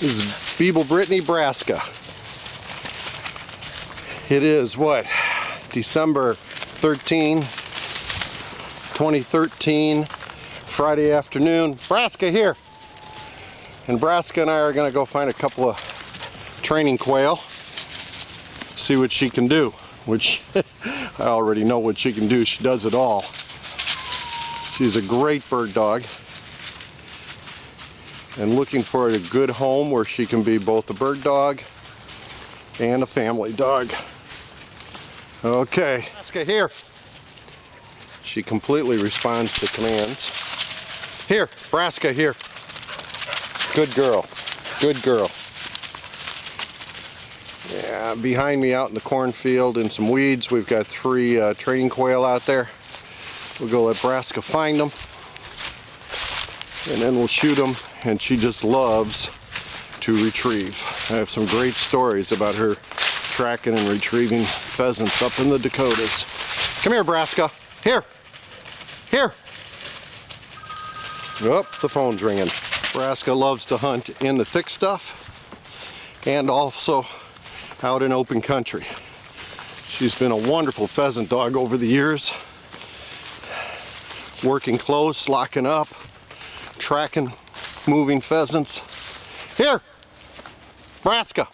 This is Biebel Brittany, Braska. It is what? December 13, 2013, Friday afternoon. Braska here. And Braska and I are going to go find a couple of training quail. See what she can do. Which I already know what she can do. She does it all. She's a great bird dog. And looking for a good home where she can be both a bird dog and a family dog. Okay, Braska here. She completely responds to commands. Here, Braska here. Good girl, good girl. Yeah, behind me out in the cornfield in some weeds, we've got 3 training quail out there. We'll go let Braska find them. And then we'll shoot them, and she just loves to retrieve. I have some great stories about her tracking and retrieving pheasants up in the Dakotas. Come here, Braska. Here. Here. Oh, the phone's ringing. Braska loves to hunt in the thick stuff and also out in open country. She's been a wonderful pheasant dog over the years. Working close, locking up, tracking moving pheasants. Here, Braska.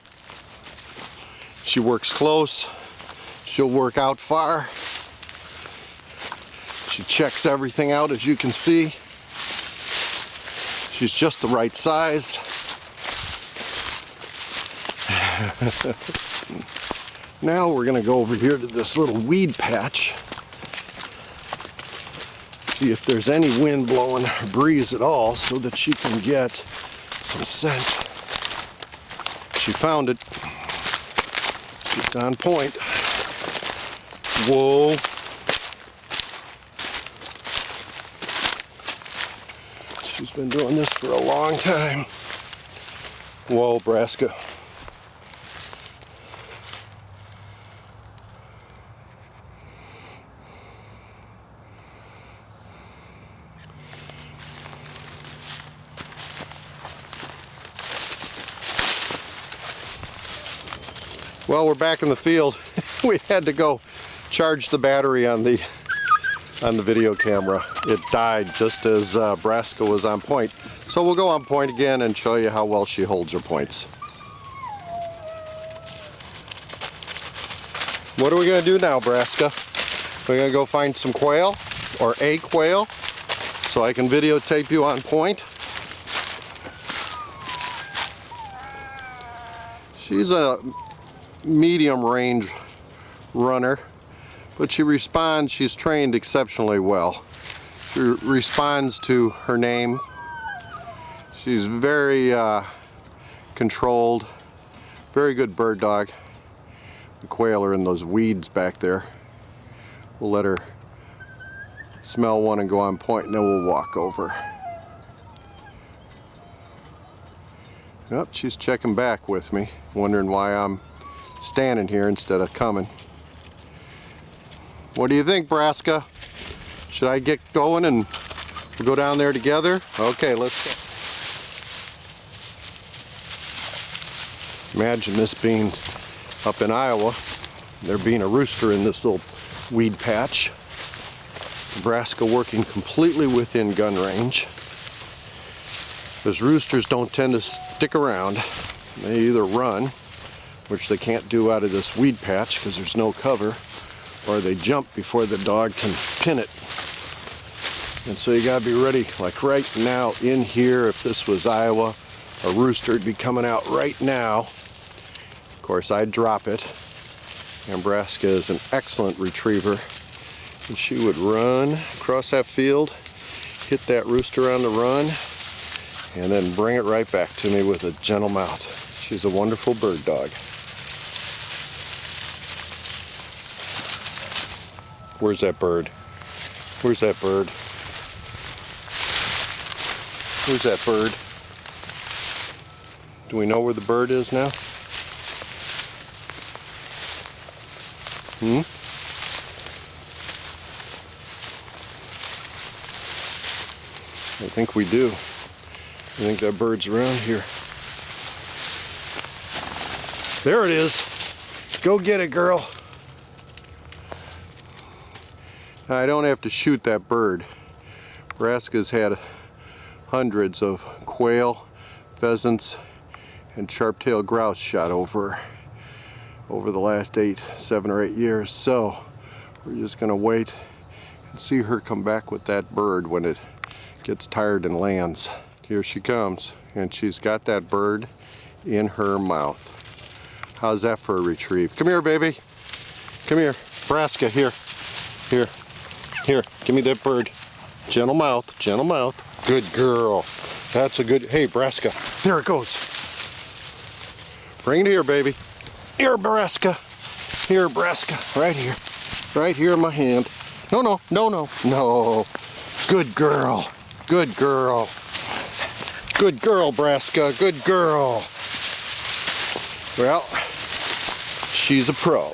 She works close. She'll work out far. She checks everything out, as you can see. She's just the right size. Now we're going to go over here to this little weed patch. See if there's any wind blowing or breeze at all so that she can get some scent. She found it. She's on point. Whoa. She's been doing this for a long time. Whoa, Braska. Well, we're back in the field. We had to go charge the battery on the video camera. It died just as Braska was on point. So we'll go on point again and show you how well she holds her points. What are we going to do now, Braska? We're going to go find some quail, or a quail, so I can videotape you on point. She's a medium range runner, but she responds. She's trained exceptionally well. She responds to her name. She's very controlled, very good bird dog. The quail are in those weeds back there. We'll let her smell one and go on point, and then we'll walk over. Yep, she's checking back with me, wondering why I'm standing here instead of coming. What do you think, Braska? Should I get going and we'll go down there together? Okay, let's go. Imagine this being up in Iowa, there being a rooster in this little weed patch. Braska working completely within gun range. Because roosters don't tend to stick around. They either run, which they can't do out of this weed patch because there's no cover, or they jump before the dog can pin it. And so you gotta be ready, like right now in here. If this was Iowa, a rooster would be coming out right now. Of course, I'd drop it. And Braska is an excellent retriever. And she would run across that field, hit that rooster on the run, and then bring it right back to me with a gentle mouth. She's a wonderful bird dog. Where's that bird? Where's that bird? Where's that bird? Do we know where the bird is now? I think we do. I think that bird's around here. There it is. Go get it, girl. I don't have to shoot that bird. Braska's had hundreds of quail, pheasants, and sharp-tailed grouse shot over the last 7 or 8 years. So we're just gonna wait and see her come back with that bird when it gets tired and lands. Here she comes, and she's got that bird in her mouth. How's that for a retrieve? Come here, baby. Come here. Braska, here. Here. Here, give me that bird. Gentle mouth, gentle mouth. Good girl. That's a good, hey, Braska. There it goes. Bring it here, baby. Here, Braska. Here, Braska. Right here. Right here in my hand. No, no, no, no, no. Good girl. Good girl. Good girl, Braska. Good girl. Well, she's a pro.